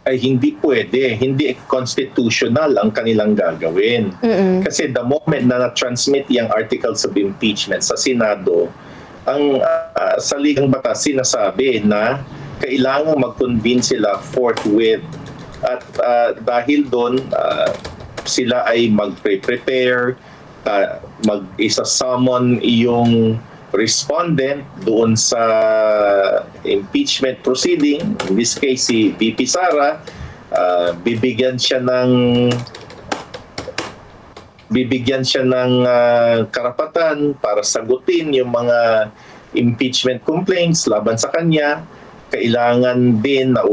ay hindi pwede, hindi constitutional ang kanilang gagawin. Kasi the moment na na-transmit yung articles of impeachment sa Senado, ang saligang batas sinasabi na kailangan mag-convene sila forthwith. At dahil doon, sila ay mag-prepare, mag-isa-summon yung respondent doon sa impeachment proceeding. In this case, si VP Sara, bibigyan siya ng karapatan para sagutin yung mga impeachment complaints laban sa kanya. Kailangan din na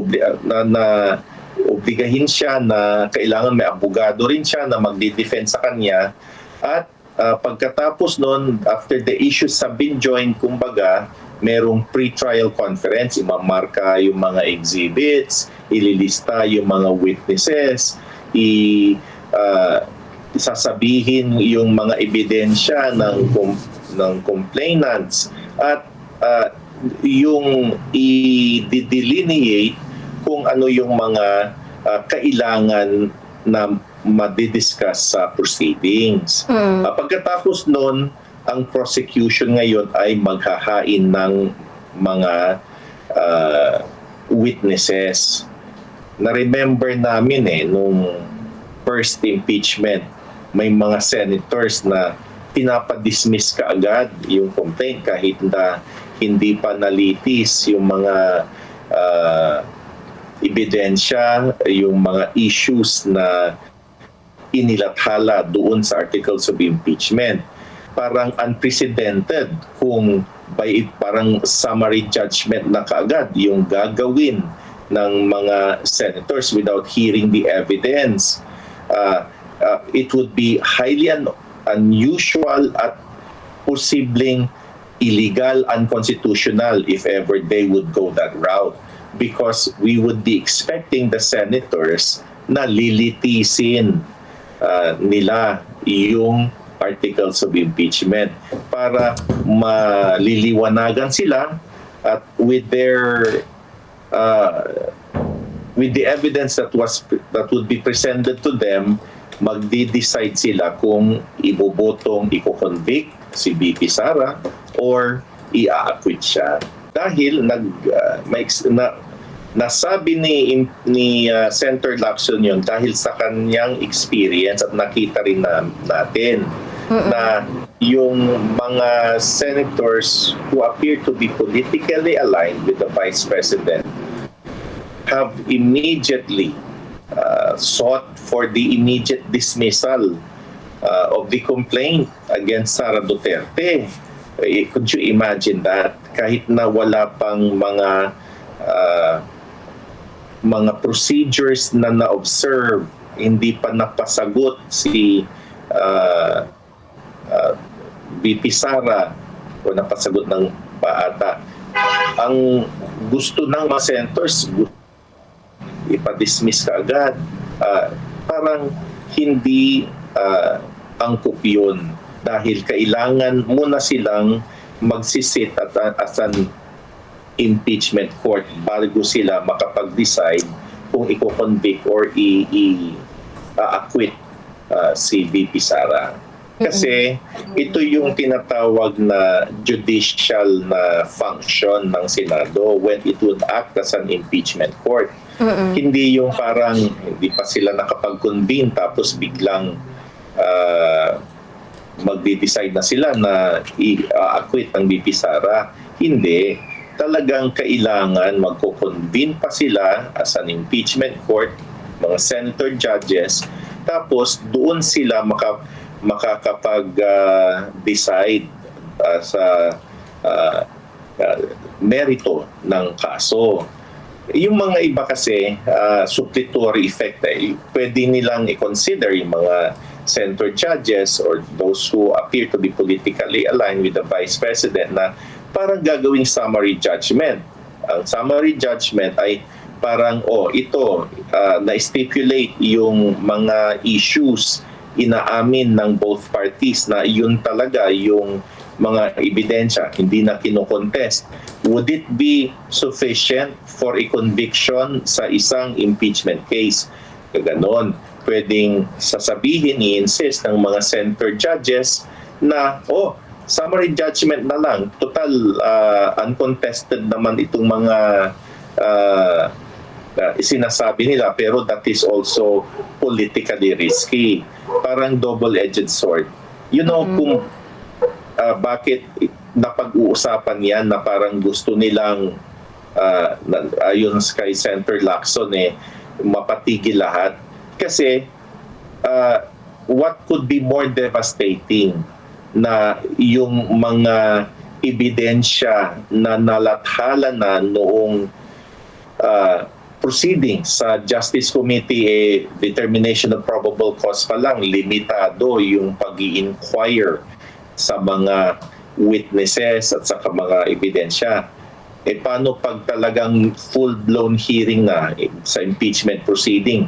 obligahin siya na kailangan may abogado rin siya na magdi-defend sa kanya. At pagkatapos nun, after the issues have been joined, kumbaga, merong pre-trial conference, imamarka yung mga exhibits, ililista yung mga witnesses, isasabihin yung mga ebidensya ng complainants, at yung i-delineate kung ano yung mga kailangan na madidiscuss sa proceedings. Pagkatapos nun, ang prosecution ngayon ay maghahain ng mga witnesses. Na-remember namin nung first impeachment, may mga senators na pinapadismiss kaagad yung complaint kahit na hindi pa nalitis yung mga ebidensya, yung mga issues na inilathala doon sa articles of impeachment. Parang unprecedented kung parang summary judgment na kaagad yung gagawin ng mga senators without hearing the evidence. It would be highly unusual at posibleng illegal, unconstitutional if ever they would go that route, because we would be expecting the senators na lilitisin nila yung articles of impeachment para maliliwanagan sila, at with the evidence that would be presented to them, magdi-decide sila kung ibobotong iko-convict si VP Sara or i-acquit siya. Dahil nasabi ni Senator Lacson yun dahil sa kanyang experience, at nakita rin natin na yung mga senators who appear to be politically aligned with the Vice President have immediately sought for the immediate dismissal of the complaint against Sara Duterte. Could you imagine that? Kahit na wala pang mga procedures na na-observe, hindi pa napasagot si VP Sara o napasagot ng paata. Ang gusto ng mga senators, ipa-dismiss ka agad. Parang hindi angkop yun, dahil kailangan muna silang magsisit at an impeachment court bago sila makapag-decide kung i-convict or i-acquit si VP Sara. Kasi ito yung tinatawag na judicial na function ng Senado when it would act as an impeachment court. Hindi yung parang hindi pa sila nakapag-convene tapos biglang magde-decide na sila na i-acquit ang VP Sara. Hindi. Talagang kailangan magko-convene pa sila as an impeachment court, mga senator judges, tapos doon sila makakapag-decide sa merito ng kaso. Yung mga iba kasi, supplementary effect, pwede nilang i-consider yung mga senator judges or those who appear to be politically aligned with the Vice President na parang gagawing summary judgment. Ang summary judgment ay parang, ito, na-stipulate yung mga issues, inaamin ng both parties na yun talaga yung mga ebidensya, hindi na kinokontest, would it be sufficient for a conviction sa isang impeachment case? Ganon. Pwedeng sasabihin, i-insist ng mga center judges na, summary judgment na lang. Total, uncontested naman itong mga sinasabi nila, pero that is also politically risky. Parang double-edged sword. You know, kung bakit napag-uusapan yan na parang gusto nilang ayon kay Senator Lacson mapatigil lahat. Kasi what could be more devastating na yung mga ebidensya na nalathala na noong proceeding sa Justice Committee, determination of probable cause pa lang, limitado yung pag-i-inquire sa mga witnesses at sa mga ebidensya. Paano pag talagang full-blown hearing na sa impeachment proceeding?